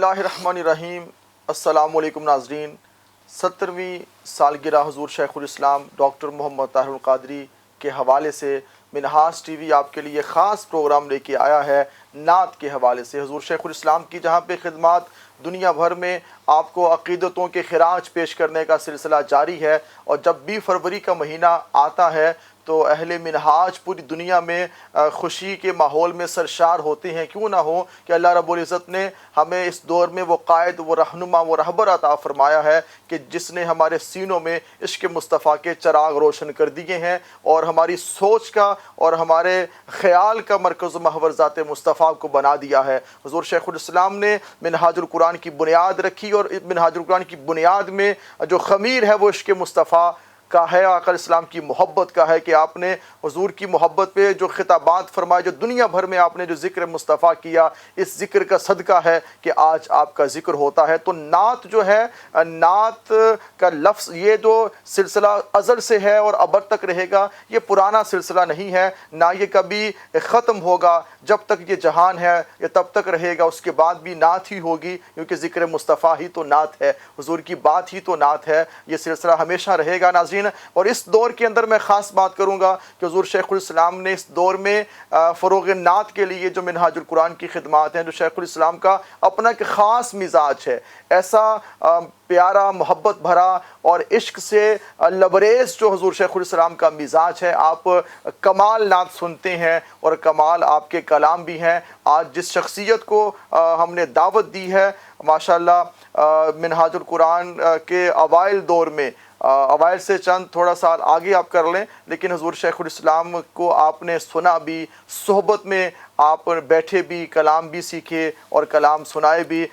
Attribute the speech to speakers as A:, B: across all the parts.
A: اللہ الرحمن الرحیم۔ السلام علیکم ناظرین، 70ویں سالگرہ حضور شیخ الاسلام ڈاکٹر محمد طاہر القادری کے حوالے سے منہاج ٹی وی آپ کے لیے خاص پروگرام لے کے آیا ہے نعت کے حوالے سے۔ حضور شیخ الاسلام کی جہاں پہ خدمات دنیا بھر میں آپ کو عقیدتوں کے خراج پیش کرنے کا سلسلہ جاری ہے، اور جب بھی فروری کا مہینہ آتا ہے تو اہل منہاج پوری دنیا میں خوشی کے ماحول میں سرشار ہوتے ہیں۔ کیوں نہ ہو کہ اللہ رب العزت نے ہمیں اس دور میں وہ قائد، وہ رہنما، وہ رہبر عطا فرمایا ہے کہ جس نے ہمارے سینوں میں عشق مصطفیٰ کے چراغ روشن کر دیے ہیں، اور ہماری سوچ کا اور ہمارے خیال کا مرکز و محور ذات مصطفیٰ کو بنا دیا ہے۔ حضور شیخ الاسلام نے منہاج القرآن کی بنیاد رکھی، اور منہاج القرآن کی بنیاد میں جو خمیر ہے وہ عشق مصطفیٰ کا ہے، آقا اسلام کی محبت کا ہے، کہ آپ نے حضور کی محبت پہ جو خطابات فرمائے، جو دنیا بھر میں آپ نے جو ذکر مصطفیٰ کیا، اس ذکر کا صدقہ ہے کہ آج آپ کا ذکر ہوتا ہے۔ تو نعت جو ہے، نعت کا لفظ یہ جو سلسلہ ازل سے ہے اور ابد تک رہے گا، یہ پرانا سلسلہ نہیں ہے، نہ یہ کبھی ختم ہوگا۔ جب تک یہ جہان ہے یہ تب تک رہے گا، اس کے بعد بھی نعت ہی ہوگی، کیونکہ ذکر مصطفیٰ ہی تو نعت ہے، حضور کی بات ہی تو نعت ہے۔ یہ سلسلہ ہمیشہ رہے گا ناظرین۔ اور اس دور کے اندر میں خاص بات کروں گا کہ حضور شیخ الاسلام نے اس دور میں فروغ نعت کے لیے جو منہاج القرآن کی خدمات ہیں، جو شیخ الاسلام کا اپنا ایک خاص مزاج ہے، ایسا پیارا، محبت بھرا اور عشق سے لبریز جو حضور شیخ الاسلام کا مزاج ہے، آپ کمال نعت سنتے ہیں اور کمال آپ کے کلام بھی ہیں۔ آج جس شخصیت کو ہم نے دعوت دی ہے، ماشاءاللہ منہاج القرآن کے اوائل دور میں، اوائل سے چند تھوڑا سال آگے آپ کر لیں، لیکن حضور شیخ الاسلام کو آپ نے سنا بھی، صحبت میں آپ بیٹھے بھی، کلام بھی سیکھے اور کلام سنائے بھی۔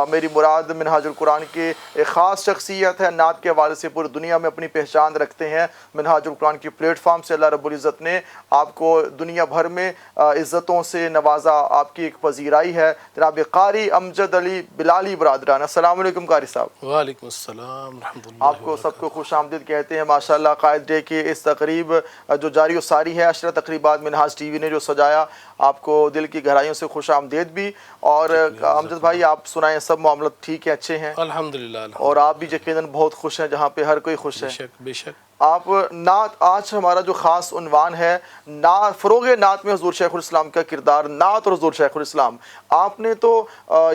A: میری مراد منہاج القرآن کے ایک خاص شخصیت ہے، نعت کے حوالے سے پوری دنیا میں اپنی پہچان رکھتے ہیں۔ منہاج القرآن کی پلیٹ فارم سے اللہ رب العزت نے آپ کو دنیا بھر میں عزتوں سے نوازا، آپ کی ایک پذیرائی ہے۔ جناب قاری امجد علی بلالی برادران، السلام علیکم قاری صاحب۔
B: وعلیکم السلام ورحمۃ اللہ۔
A: آپ کو سب کو خوش آمدید کہتے ہیں۔ ماشاءاللہ قائد ڈے کی اس تقریب جو جاری و ساری ہے، عشرہ تقریبات منہاج ٹی وی نے جو سجایا، آپ کو دل کی گہرائیوں سے خوش آمدید بھی۔ اور امجد بھائی آپ سنائیں، سب معاملات ٹھیک ہیں، اچھے ہیں؟
B: الحمدللہ۔
A: اور آپ بھی یقیناً بہت خوش ہیں، جہاں پہ ہر کوئی خوش ہے۔
B: بے شک بے شک۔
A: آپ نعت، آج ہمارا جو خاص عنوان ہے نعت، فروغ نعت میں حضور شیخ الاسلام کا کردار، نعت اور حضور شیخ الاسلام۔ آپ نے تو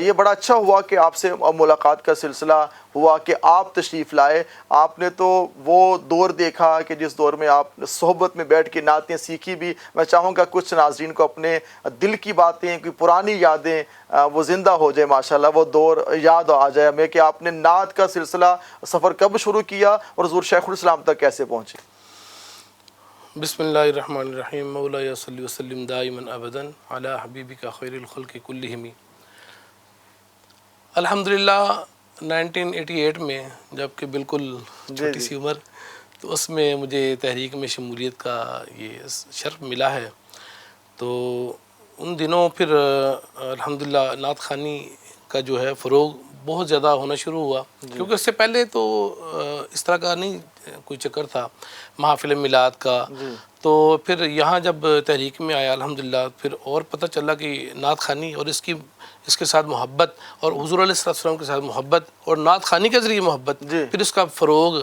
A: یہ بڑا اچھا ہوا کہ آپ سے ملاقات کا سلسلہ ہوا، کہ آپ تشریف لائے۔ آپ نے تو وہ دور دیکھا کہ جس دور میں آپ صحبت میں بیٹھ کے نعتیں سیکھی بھی۔ میں چاہوں گا کچھ ناظرین کو اپنے دل کی باتیں، کوئی پرانی یادیں وہ زندہ ہو جائے، ماشاءاللہ وہ دور یاد آ جائے ہمیں کہ آپ نے نعت کا سلسلہ سفر کب شروع کیا اور حضور شیخ الاسلام تک کیسے پہنچے۔
B: بسم اللہ الرحمن الرحیم۔ مولایا صلی وسلم دائما ابدا علی حبیبک خیر الخلق کلہم۔ الحمدللہ 1988 میں جب کہ بالکل چھوٹی سی عمر، تو اس میں مجھے تحریک میں شمولیت کا یہ شرف ملا ہے۔ تو ان دنوں پھر الحمدللہ نعت خوانی کا جو ہے فروغ بہت زیادہ ہونا شروع ہوا، کیونکہ اس سے پہلے تو اس طرح کا نہیں کوئی چکر تھا محافل میلاد کا۔ تو پھر یہاں جب تحریک میں آیا الحمدللہ، پھر اور پتہ چلا کہ نعت خوانی اور اس کے ساتھ محبت، اور حضور علیہ السلام کے ساتھ محبت اور نعت خوانی کے ذریعے محبت، پھر اس کا فروغ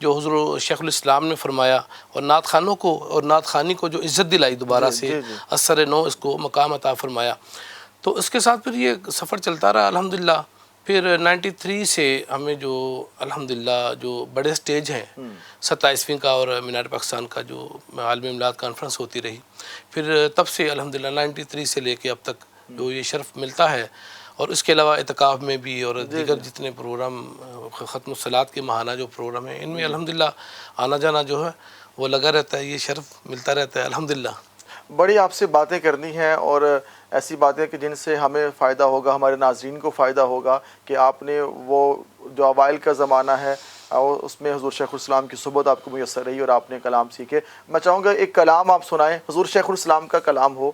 B: جو حضور شیخ الاسلام نے فرمایا، اور نعت خوانوں کو اور نعت خوانی کو جو عزت دلائی دوبارہ سے، اثر نو اس کو مقام عطا فرمایا۔ تو اس کے ساتھ پھر یہ سفر چلتا رہا الحمدللہ۔ پھر 93 سے ہمیں جو الحمدللہ جو بڑے سٹیج ہیں، 27ویں کا اور مینار پاکستان کا جو عالمی امداد کانفرنس ہوتی رہی، پھر تب سے الحمدللہ 93 سے لے کے اب تک جو یہ شرف ملتا ہے، اور اس کے علاوہ اعتکاف میں بھی اور دیگر جتنے پروگرام، ختم الصلاۃ کے ماہانہ جو پروگرام ہیں، ان میں الحمدللہ آنا جانا جو ہے وہ لگا رہتا ہے، یہ شرف ملتا رہتا ہے الحمدللہ۔
A: بڑی آپ سے باتیں کرنی ہیں، اور ایسی باتیں کہ جن سے ہمیں فائدہ ہوگا، ہمارے ناظرین کو فائدہ ہوگا، کہ آپ نے وہ جو اوائل کا زمانہ ہے اور اس میں حضور شیخ الاسلام کی صحبت آپ کو میسر رہی اور آپ نے کلام سیکھے۔ میں چاہوں گا ایک کلام آپ سنائیں، حضور شیخ الاسلام کا کلام ہو،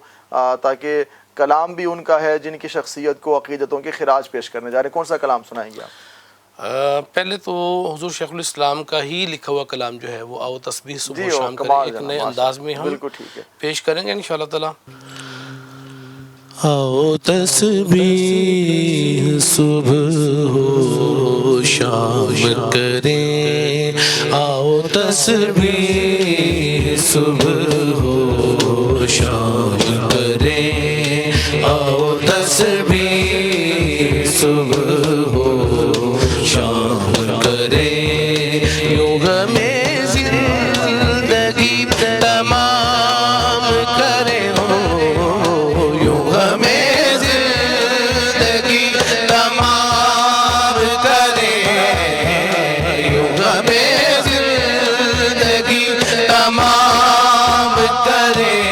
A: تاکہ کلام بھی ان کا ہے جن کی شخصیت کو عقیدتوں کے خراج پیش کرنے جا رہے ہیں۔ کون سا کلام سنائیں گے آپ؟
B: پہلے تو حضور شیخ الاسلام کا ہی لکھا ہوا کلام جو ہے وہ آؤ تسبیح صبح و شام کریں، ایک نئے انداز میں ہم پیش کریں گے انشاءاللہ تعالی۔ آؤ تسبیح صبح ہو شام کریں، آؤ تسبیح صبح ہو شام کریں، آؤ تسبیح صبح ہو شام کریں، یوں ہمیں زندگی تمام کریں ہو، یوں ہمیں زندگی تمام کریں، یوں ہمیں زندگی تمام کریں،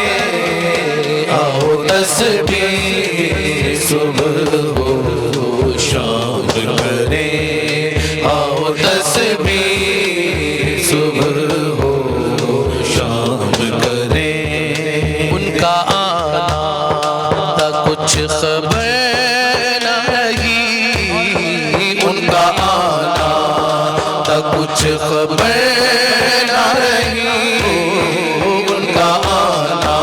B: آؤ تسبیح صبح ہو شام کریں، آؤ تسبیح صبح ہو شام کریں، ان کا آنا تھا کچھ خبر نہ رہی، ان کا آنا تھا کچھ خبر نہ رہی، ان کا آنا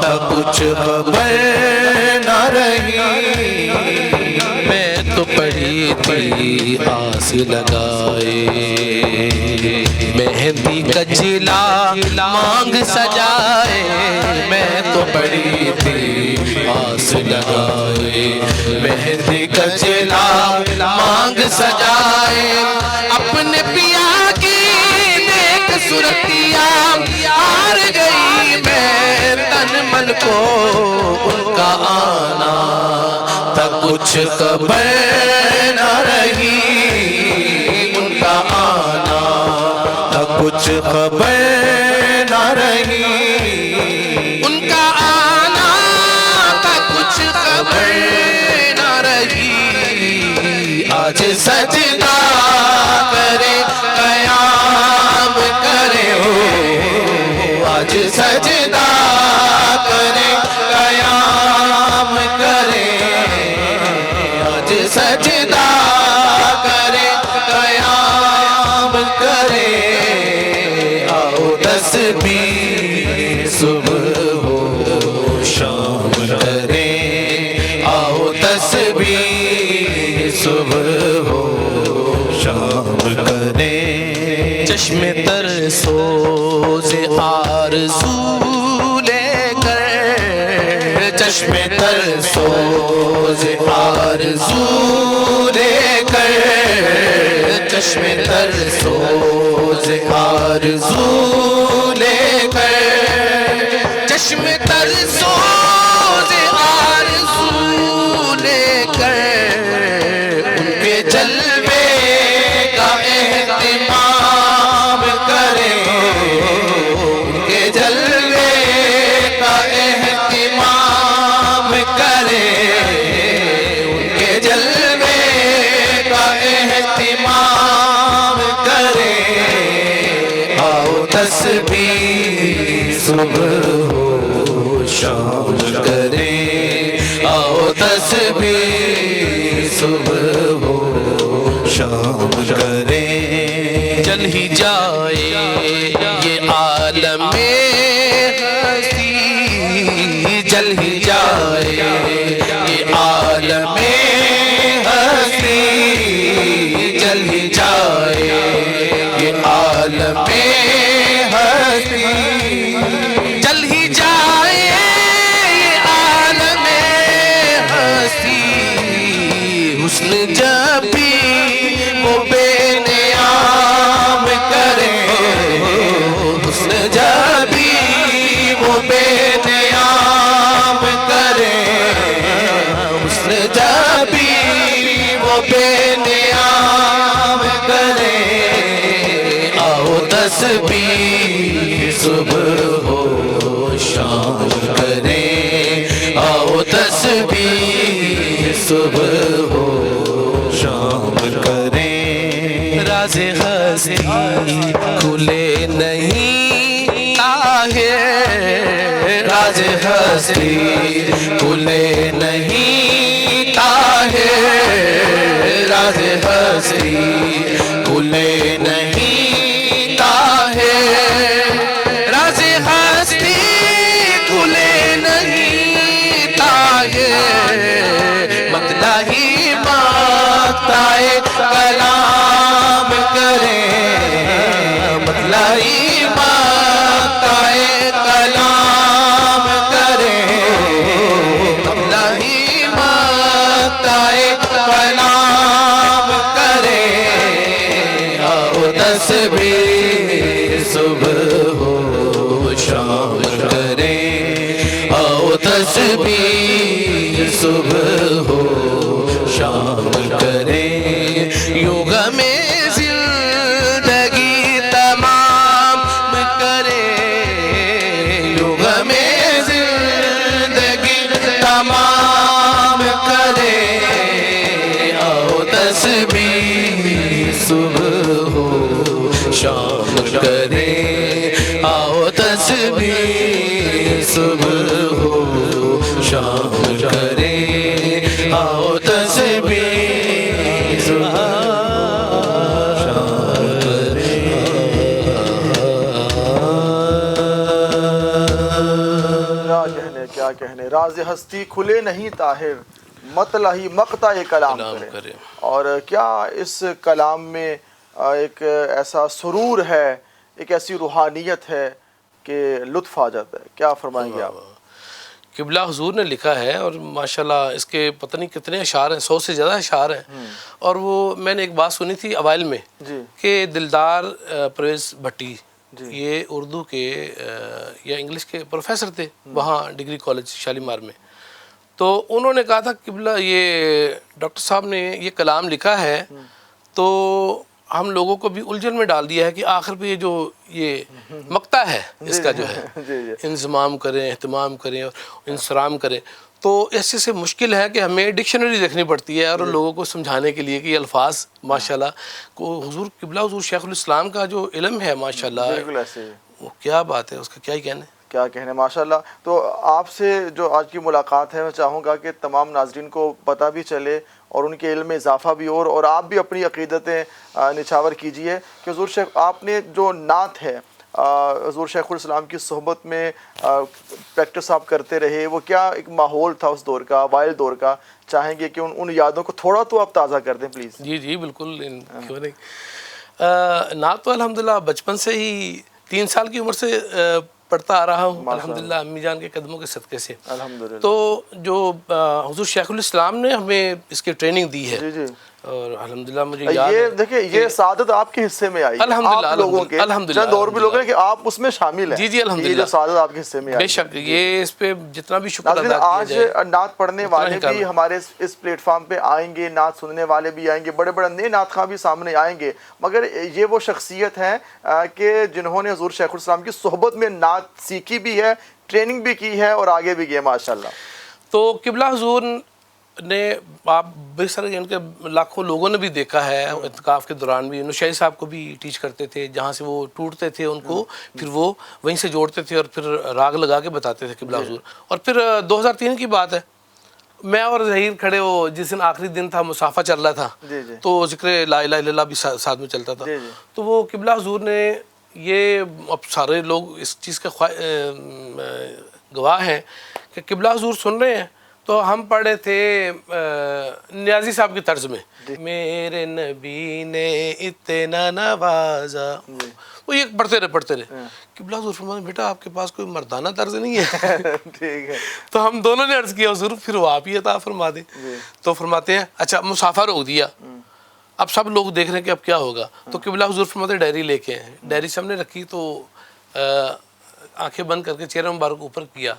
B: تھا کچھ خبر نہ رہی، میں تو پڑی تھی آس لگائے، مہندی کا چلا مانگ سجائے، میں تو پڑی تھی آس لگائے، مہندی کا چلا مانگ سجائے، اپنے پیا کی دیکھ صورتیا ہار گئی میں تن من کو، ان کا آنا تھا کچھ خبر نہ رہی، ان کا آنا تھا کچھ خبر نہ رہی، ان کا آنا تھا کچھ خبر نہ رہی، آج سجدہ کرے قیام کرے ہو، آج سجدہ کرے قیام کرے، آج سجدہ کرے قیام کرے، آؤ تسبیح صبح ہو شام کریں، آؤ تسبیح صبح ہو شام کریں، چشم تر سوز آرزو لے کر، چشم تر سوز آرزو لے کر، چشم تر سوز آرزو لے کر، چشم تر سوز آرزو لے کر، ان کے جلوے کا اہتمام کریں، ان کے جلوے کا اہتمام کریں، ان کے جلوے کا اہتمام کریں، آؤ تسبیح صبح ہو شام کریں، آؤ تسبیح صبح ہو شام کریں، چل ہی جائے یہ عالم ہستی، چل ہی جائے یہ عالم ہستی، چل ہی جائے یہ عالم ہستی، چل ہی جائے یہ عالم ہستی، حسن جب بھی وہ بے نیام کرے، حسن جب بھی وہ بے نیام کرے، حسن جب بھی وہ بے نیام کرے، آؤ تسبیح صبح ہو شام کریں، آؤ تسبیح صبح ہو شام کریں، راز ہستی کھلے نہیں طاہر، راز ہستی کھلے نہیں طاہر، راز ہستی کھلے نہیں طاہر، راز ہستی کھلے نہیں طاہر، شام کرے آؤ تسبیح صبح ہو شام کرے یوں غمِ زندگی تمام کرے یوں غمِ زندگی تمام کرے آؤ تسبیح صبح ہو شام کرے آؤ تسبیح صبح ہو شام کرے آؤ تسبیح صبح شام کرے
A: کیا کہنے راز ہستی کھلے نہیں طاہر مطلع ہی مقطع کلام کرے. اور کیا اس کلام میں ایک ایسا سرور ہے, ایک ایسی روحانیت ہے کہ لطف آ جاتا ہے. کیا فرمائیں گے آپ؟
B: قبلہ حضور نے لکھا ہے اور ماشاءاللہ اس کے پتہ نہیں کتنے اشعار ہیں, 100 سے زیادہ اشعار ہیں. اور وہ میں نے ایک بات سنی تھی اوائل میں کہ دلدار پرویز بھٹی یہ اردو کے یا انگلش کے پروفیسر تھے وہاں ڈگری کالج شالیمار میں. تو انہوں نے کہا تھا قبلہ یہ ڈاکٹر صاحب نے یہ کلام لکھا ہے تو ہم لوگوں کو بھی الجھن میں ڈال دیا ہے کہ آخر پہ یہ مقطع ہے اس کا جو ہے انضمام کریں, اہتمام کریں اور انصرام کریں. تو ایسے سے مشکل ہے کہ ہمیں ڈکشنری دیکھنی پڑتی ہے اور لوگوں کو سمجھانے کے لیے کہ یہ الفاظ ماشاءاللہ کو حضور قبلہ حضور شیخ الاسلام کا جو علم ہے ماشاءاللہ وہ کیا بات ہے, اس کا کیا ہی کہنے.
A: کیا کہنے ماشاءاللہ. تو آپ سے جو آج کی ملاقات ہے میں چاہوں گا کہ تمام ناظرین کو پتہ بھی چلے اور ان کے علم میں اضافہ بھی ہو, اور آپ بھی اپنی عقیدتیں نچھاور کیجئے کہ حضور شیخ آپ نے جو نعت ہے حضور شیخ الاسلام کی صحبت میں پریکٹس آپ کرتے رہے, وہ کیا ایک ماحول تھا اس دور کا, وائل دور کا. چاہیں گے کہ ان یادوں کو تھوڑا تو آپ تازہ کر دیں پلیز.
B: جی بالکل, کیوں نہیں. نعت تو الحمدللہ بچپن سے ہی 3 سال کی عمر سے پڑھتا آ رہا ہوں الحمدللہ امی جان کے قدموں کے صدقے سے. تو جو حضور شیخ الاسلام نے ہمیں اس کی ٹریننگ دی ہے اور الحمدللہ مجھے یاد ہے
A: دیکھیں یہ سعادت آپ کے حصے میں آئی
B: الحمدللہ
A: آپ لوگوں کے چند اور بھی لوگ ہیں کہ آپ اس میں شامل ہیں.
B: جی الحمدللہ
A: یہ جو سعادت آپ کے حصے میں آئی
B: بے شک یہ اس پہ جتنا بھی شکر ادا کیا
A: آج نعت پڑھنے والے بھی ہمارے اس پلیٹ فارم پہ آئیں گے, نعت سننے والے بھی آئیں گے, بڑے بڑے نئے نعت خواں بھی سامنے آئیں گے, مگر یہ وہ شخصیت ہیں کہ جنہوں نے حضور شیخ الاسلام کی صحبت میں نعت سیکھی بھی ہے, ٹریننگ بھی کی ہے اور آگے بھی گئے ماشاءاللہ.
B: تو قبلہ حضور نے آپ بے سر ان کے لاکھوں لوگوں نے بھی دیکھا ہے, اعتکاف کے دوران بھی نشائی صاحب کو بھی ٹیچ کرتے تھے, جہاں سے وہ ٹوٹتے تھے ان کو پھر وہ وہیں سے جوڑتے تھے اور پھر راگ لگا کے بتاتے تھے قبلہ حضور. اور پھر 2003 کی بات ہے, میں اور ظہیر کھڑے ہو جس دن آخری دن تھا مصافہ چل رہا تھا تو ذکر لا الہ الا اللہ بھی ساتھ میں چلتا تھا. تو وہ قبلہ حضور نے یہ, اب سارے لوگ اس چیز کے گواہ ہیں کہ قبلہ حضور سن رہے ہیں تو ہم پڑھے تھے نیازی صاحب کی طرز میں, میرے نبی نے اتنا نوازا, وہ یہ پڑھتے رہے. قبلہ حضور فرماتے بیٹا آپ کے پاس کوئی مردانہ طرز نہیں ہے.
A: ٹھیک ہے.
B: تو ہم دونوں نے عرض کیا حضور پھر وہ آپ ہی عطا فرما دیں. تو فرماتے ہیں اچھا مسافہ روک دیا, اب سب لوگ دیکھ رہے ہیں کہ اب کیا ہوگا. تو قبلہ حضور فرماتے ڈائری لے کے ہیں, ڈائری سے ہم نے رکھی تو آنکھیں بند کر کے چہرہ مبارک اوپر کیا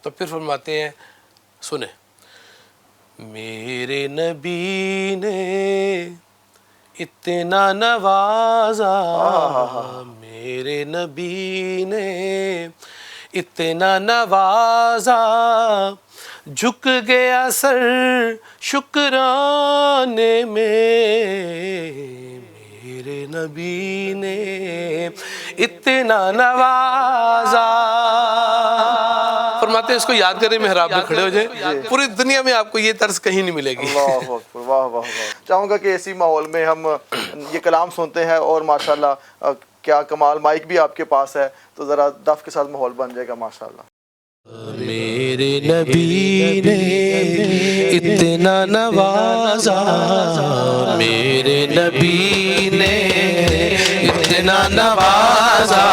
B: تو پھر فرماتے ہیں سنیں, میرے نبی نے اتنا نوازا, میرے نبی نے اتنا نوازا, جھک گیا سر شکرانے میں, میرے نبی نے اتنا نوازا. فرماتے ہیں اس کو یاد کریں محراب میں کھڑے ہو جائیں, پوری دنیا میں آپ کو یہ طرز کہیں نہیں ملے گی.
A: اللہ اکبر, واہ واہ واہ. چاہوں گا کہ اسی ماحول میں ہم یہ کلام سنتے ہیں اور ماشاءاللہ کیا کمال, مائک بھی آپ کے پاس ہے تو ذرا دف کے ساتھ ماحول بن جائے گا ماشاءاللہ.
B: میرے نبی نے اتنا نوازا, میرے نبی نے اتنا نوازا,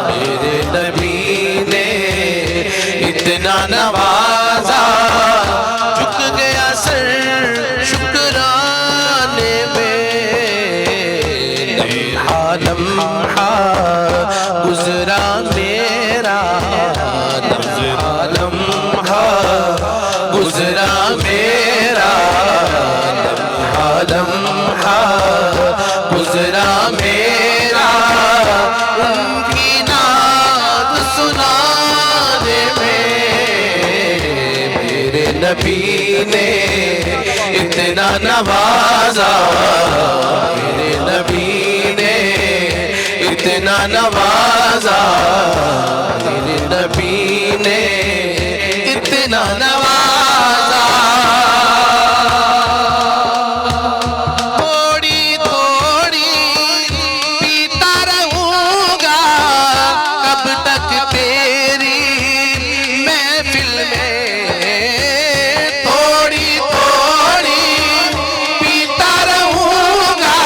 B: میرے نبی نے اتنا نوازا, جھک گیا سر شکرانے میں, لمحہ گزرا میں نبی نے اتنا نوازا، میرے نبی نے اتنا نوازا، میرے نبی نے اتنا نوازا۔ تھوڑی تھوڑی پیتا رہوں گا، کب تک تیری محفل میں، تھوڑی تھوڑی پیتا رہوں گا،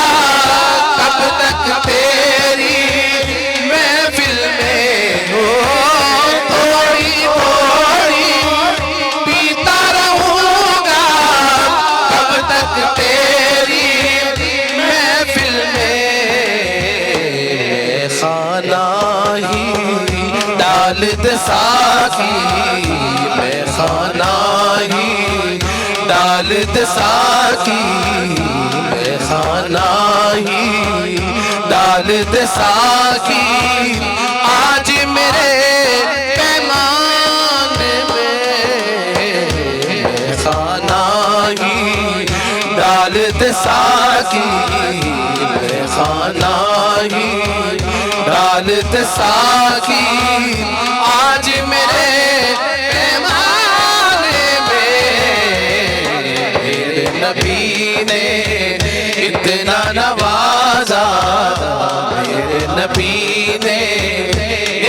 B: کب تک تیری محفل میں، تھوڑی تھوڑی پیتا رہوں گا، کب تک تیری محفل میں، خانہ ہی ڈال دے ساقی، میں خانہ ہی ڈال دے ساقی، میں خانہ ہی ڈال دے ساقی، آج میرے پیمان میں، میں خانہ ہی ڈال دے ساقی، میں خانہ ہی ڈال دے ساقی، آج میرے پیمان میں، میرے نبی نے اتنا نوازا، میرے نبی نے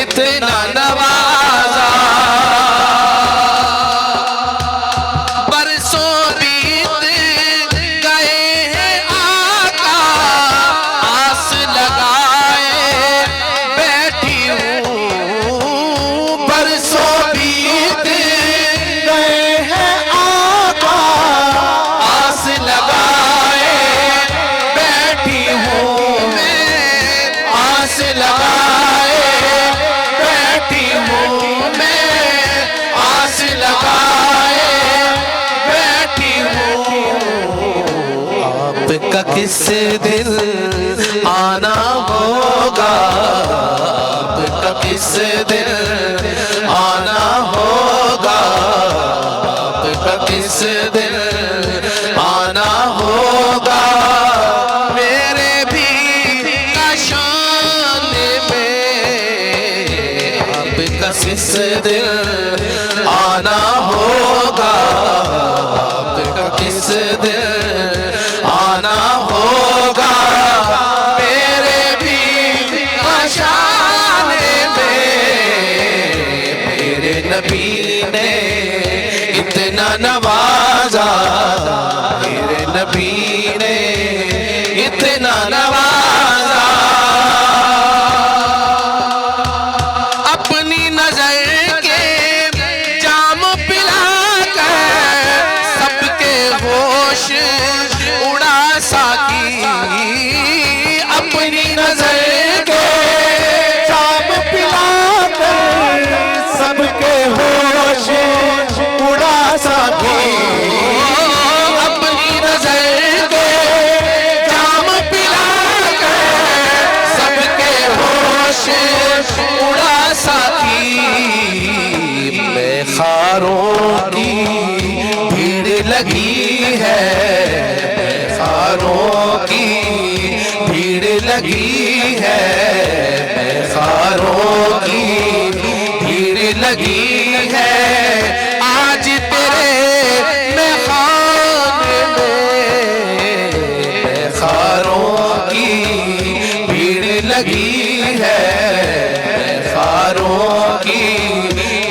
B: اتنا نوازا۔ برسوں بیت گئے ہیں آقا، آس لگائے بیٹھی ہوں، برسوں بیت گئے ہیں آقا، آس لگائے بیٹھی ہوں میں، آس لگائے بیٹھی ہوں میں، آس لگائے بیٹھی ہوں، آپ کا کس دن آنا ہوگا، آپ کا کس دن آنا ہوگا، آپ کا کس دن آنا ہوگا، میرے بھی کاشان میں، آپ کا کس دن آنا ہوگا، آپ کا کس دن آنا ہوگا، میرے بھی کاشان میں، میرے نبی نے اتنا نوازا، میرے نبی نے اتنا نوازا، اپنی نظر کے جام پلا کر سب کے ہوش اڑا ساقی، اپنی نظر کے جام پلا کر سب کے ہوش اڑا ساقی، اپنی نظر کے جام پلا کر سب کے ہوش اڑا ساقی، میں خاروں کی بھیڑ لگی ہے، میں خاروں کی بھیڑ لگی ہے، میں خاروں کی بھیڑ لگی ہے، آج تیرے میخان میں، میں خاروں کی بھیڑ لگی ہے، میں خاروں کی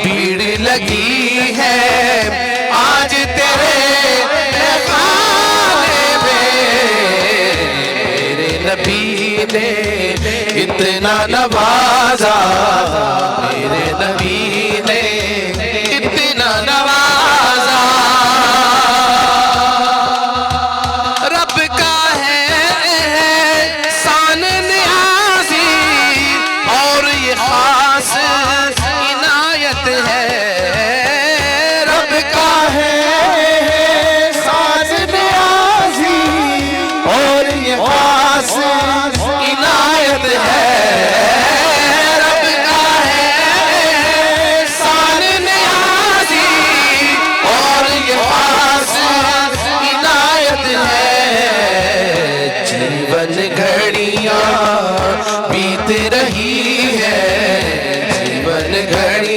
B: بھیڑ لگی ہے، آج تیرے میخان میں، میرے نبی نے اتنا نوازا، میرے نبی نے اتنا نوازا، رب کا ہے احسان نیازی، اور یہ خاص عنایت ہے، رب کا ہے احسان نیازی، اور یہ خاص عنایت ہے، رب کا ہے احسان نیازی، اور یہ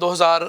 B: 2000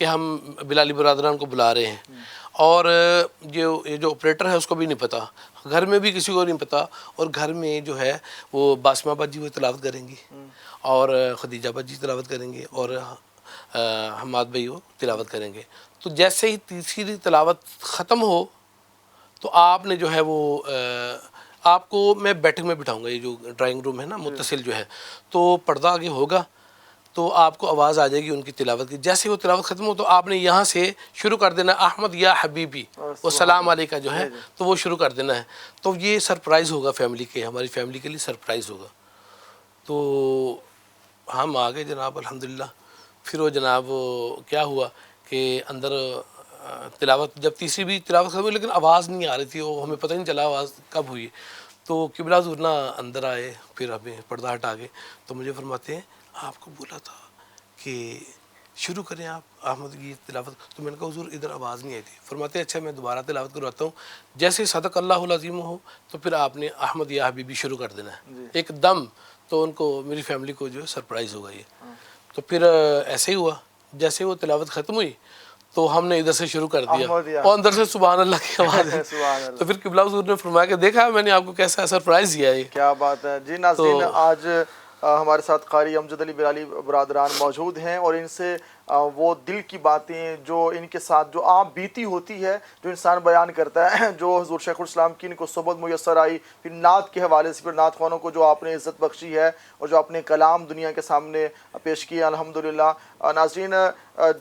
B: کہ ہم بلالی برادران کو بلا رہے ہیں، اور یہ جو آپریٹر ہے اس کو بھی نہیں پتہ، گھر میں بھی کسی کو نہیں پتہ، اور گھر میں جو ہے وہ باسمہ آباد جی وہ تلاوت کریں گی، اور خدیجہ آباد جی تلاوت کریں گے، اور حماد بھائی وہ تلاوت کریں گے. تو جیسے ہی تیسری تلاوت ختم ہو تو آپ نے جو ہے وہ آپ کو میں بیٹھک میں بٹھاؤں گا، یہ جو ڈرائنگ روم ہے نا متصل جو ہے، تو پردہ آگے ہوگا تو آپ کو آواز آ جائے گی ان کی تلاوت کی. جیسے وہ تلاوت ختم ہو تو آپ نے یہاں سے شروع کر دینا احمد یا حبیبی وہ سلام علیکہ جو ہے تو وہ شروع کر دینا ہے. تو یہ سرپرائز ہوگا فیملی کے، ہماری فیملی کے لیے سرپرائز ہوگا. تو ہم آگے جناب الحمدللہ. پھر وہ جناب کیا ہوا کہ اندر تلاوت جب تیسری بھی تلاوت ختم ہوئی لیکن آواز نہیں آ رہی تھی، وہ ہمیں پتہ نہیں چلا آواز کب ہوئی. تو قبلہ حضور نا اندر آئے، پھر ہمیں پردہ ہٹا کے تو مجھے فرماتے ہیں آپ کو بولا تھا کہ شروع کریں آپ احمد کی تلاوت. تو میں نے کہا حضور ادھر آواز نہیں آئی تھی. فرماتے ہیں اچھا میں دوبارہ تلاوت کرواتا ہوں. جیسے صدق اللہ العظیم ہو تو پھر آپ نے احمد یا حبیبی شروع کر دینا ہے ایک دم. تو ان کو میری فیملی کو جو ہے سرپرائز ہوگا یہ. تو پھر ایسے ہی ہوا، جیسے وہ تلاوت ختم ہوئی تو ہم نے ادھر سے شروع کر دیا اور اندر سے سبحان اللہ کی آواز ہے. تو پھر قبلہ حضور نے فرمایا کہ دیکھا میں نے آپ کو کیسا سرپرائز دیا ہے.
A: کیا بات ہے جی. ناظرین آج ہمارے ساتھ قاری امجد علی بلالی برادران موجود ہیں، اور ان سے وہ دل کی باتیں جو ان کے ساتھ جو عام بیتی ہوتی ہے جو انسان بیان کرتا ہے، جو حضور شیخ الاسلام کی ان کو صحبت میسر آئی، پھر نعت کے حوالے سے، پھر نعت خوانوں کو جو آپ نے عزت بخشی ہے اور جو اپنے کلام دنیا کے سامنے پیش کیا الحمدللہ. ناظرین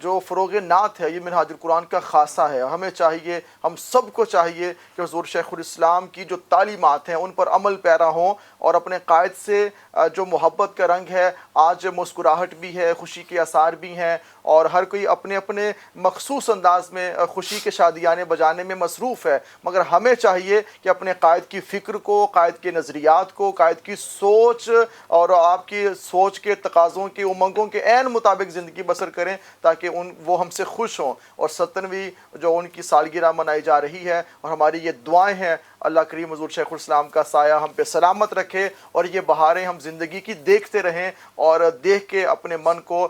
A: جو فروغ نعت ہے یہ منہاج القرآن کا خاصہ ہے. ہمیں چاہیے، ہم سب کو چاہیے کہ حضور شیخ الاسلام کی جو تعلیمات ہیں ان پر عمل پیرا ہوں، اور اپنے قائد سے جو محبت کا رنگ ہے، آج مسکراہٹ بھی ہے، خوشی کے آثار بھی ہیں، اور ہر کوئی اپنے اپنے مخصوص انداز میں خوشی کے شادیانے بجانے میں مصروف ہے. مگر ہمیں چاہیے کہ اپنے قائد کی فکر کو، قائد کے نظریات کو، قائد کی سوچ اور آپ کی سوچ کے تقاضوں کے امنگوں کے عین مطابق زندگی بسر کریں تاکہ وہ ہم سے خوش ہوں. اور 70ویں جو ان کی سالگرہ منائی جا رہی ہے، اور ہماری یہ دعائیں ہیں اللہ کریم حضور شیخ الاسلام کا سایہ ہم پہ سلامت رکھے، اور یہ بہاریں ہم زندگی کی دیکھتے رہیں اور دیکھ کے اپنے من کو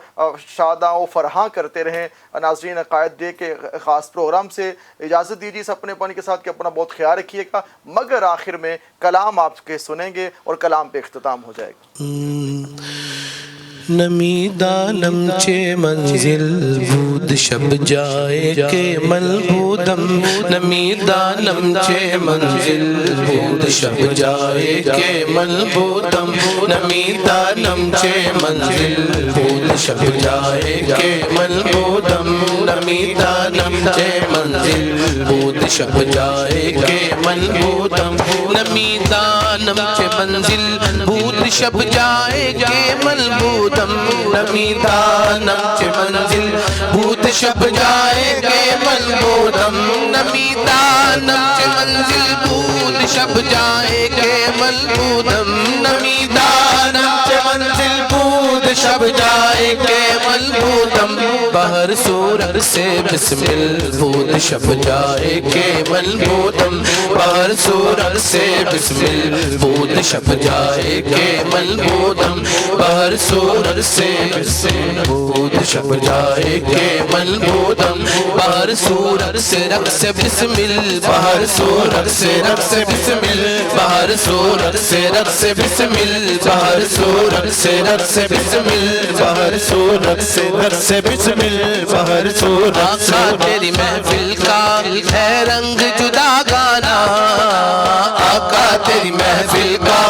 A: شاداں و فرحاں کرتے رہیں. ناظرین قائد ڈے کے خاص پروگرام سے اجازت دیجیے اس اپنے پن کے ساتھ کہ اپنا بہت خیال رکھیے گا، مگر آخر میں کلام آپ کے سنیں گے اور کلام پہ اختتام ہو جائے گا.
B: نمیدانم چه منزل بود شب جائے کہ ملبودم. نمیدانم چه منزل بود شب جائے کہ ملبودم. نمیدانم چه منزل بود شب جائے کہ ملبودم. نمیدانم چه منزل بود شب جائے کہ ملبودم. نمیدانم چه منزل بود شب جائے کہ ملبودم. نمیدانم چه منزل بود شب جائے کہ ملبودم. نمیدانم چه منزل بود شب جائے کہ ملبودم. نمیدانم چه منزل بود شب جائے کہ ملبودم. بہر صورت سے بسمل بود شب جائے کہ ملبودم. بہر صورت سے بسمل بود شب جائے کہ ملبودم. بہر صورت سے بسمل بود شب جائے کہ ملبودم. بہر صورت سے رقص بسمل. بہر صورت سے رقص بسمل. بہر صورت سے رقص بسمل. بہر صورت سے رقص بسمل. بہر صورت سے رقص بسمل. بہر صورت سے تیری محفل کا ہے رنگ جدا گانا. آقا تیری محفل کا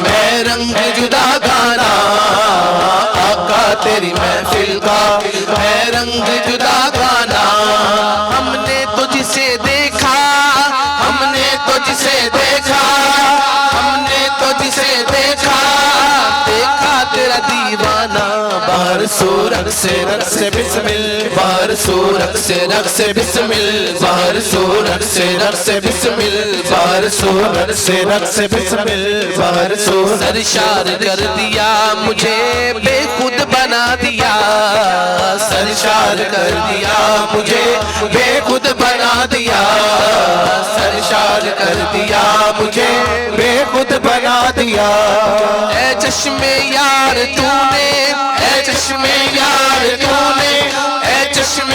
B: ہے رنگ جدا گانا. آقا تیری محفل کا ہے رنگ جدا گانا. ہم نے تو جسے دیکھا، ہم نے تو جسے دیکھا، ہم نے تو جسے دیکھا، دیکھا تیرا دیوانہ. بہر صورت سے رقص بسمل. بہر صورت سے رقص بسمل. بہر صورت سے رقص بسمل. بہر صورت سے رقص بسمل. بہر صورت سرشار کر دیا مجھے، بے خود بنا دیا. سرشار کر دیا مجھے، بے خود بنا دیا. سرشار کر دیا مجھے، بے خود بنا دیا. اے چشم یار تو نے، اے چشم یار تو نے، اے چشم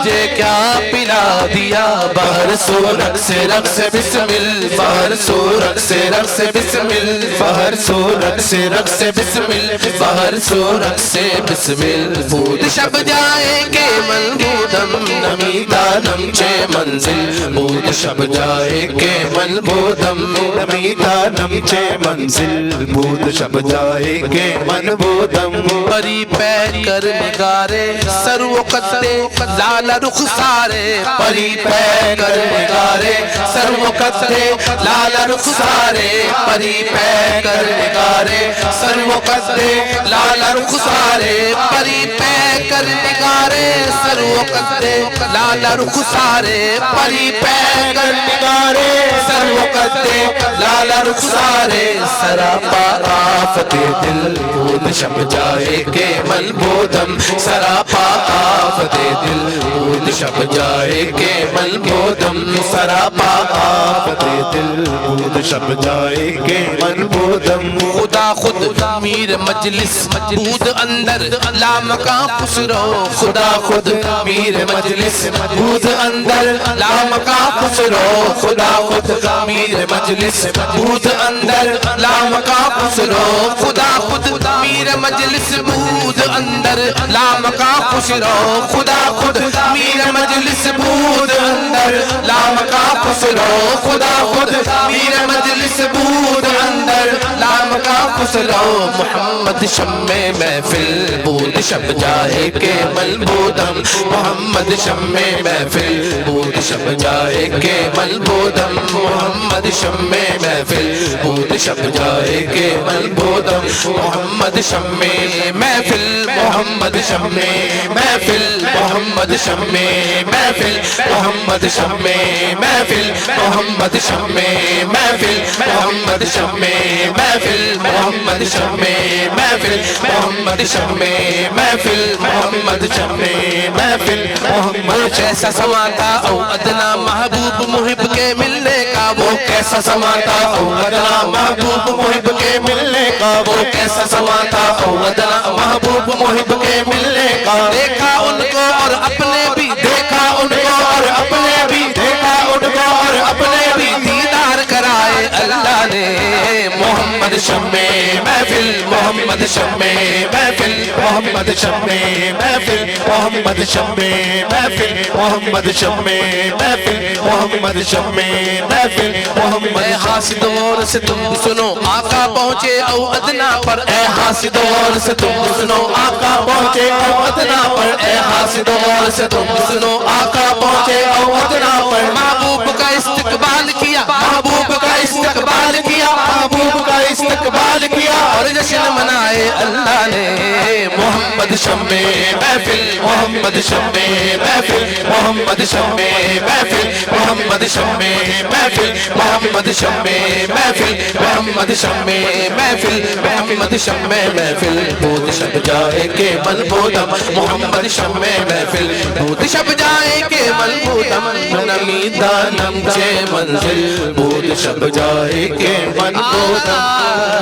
B: مجھے کیا پلا دیا بہر سو رقص رقص بسمل بہر سو رقص رقص بسمل بہر سو رقص رقص بسمل بہر سو رقص بسمل بود شب جائے کہ منبودم نمیدانم چے منزل بود شب جائے کہ منبودم
C: نمیدانم چے منزل بود شب جائے کہ منبودم
B: پری پہ کر نگارے سر و قدے لال رخسارے پری پہ کر نگارے سر و قدے لال رخسارے پری پہ کر نگارے سر و قدے لال رخسارے پری پہ کر نگارے سر و قدے لال رخسارے پری پہ کر نگارے سر و قدے لال رخسارے سراپا آفت دل بود شب جائے کہ منبودم سراپا آفت دل بود شب جائے کہ منبودم سراپا آفت
C: دل بود شب جائے کہ منبودم
B: خدا خود میر مجلس بود اندر لامکاں خسرو خدا خود میر مجلس بود اندر لامکاں خسرو خدا خود میر مجلس بود اندر لامکاں خسرو خدا خود میر مجلس بود اندر لامکاں خسرو خدا خود میر مجلس بود اندر لامکاں خسرو خدا خود میر مجلس بود اندر لامکاں خسرو محمد شمع محفل بود شب جائے کہ منبودم محمد شمع محفل بود شب جائے کہ منبودم محمد شمع محفل بود شب جائے کہ منبودم محمد شمع محفل محمد شمع محفل محمد شمع محفل محمد شمع محفل محمد شمع محفل محمد شمع محفل محمد شمع محفل محمد شمع محفل محمد شمع محفل محمد کیسا سما تھا او ادنا محبوب محب کے ملنے کا وہ کیسا سما تھا او ادنا محبوب محب کے ملنے کا وہ کیسا سما تھا او ادنا محبوب محب کے ملنے کا دیکھا ان کو اور اپنے بھی دیکھا ان کو اور اپنے بھی دیکھا ان کو اور اپنے بھی دیدار کرائے اللہ نے محمد شمع محفل محمد شمع محفل محمد شمع محفل محمد شمع محفل محمد شمع محفل محمد شمع محفل محمد حاسد اور سے تم سنو آقا پہنچے او ادنا پر اے حاسد اور سے تم سنو آقا پہنچے او ادنا پر اے حاسد اور سے تم سنو آقا پہنچے او ادنا پر محبوب کا استقبال کیا محبوب کا استقبال کیا محبوب کا استقبال کیا اور جشن منائے اللہ نے محمد شمع محفل محمد شمع محفل محمد شمع محفل محمد شمع محفل محمد شمع محفل محمد شمع محفل محمد شمع محفل بود شب جائے کہ منبودم محمد شمع محفل بود شب جائے کہ منبودم نمیدانم چے منزل بود شب جائے کہ منبودم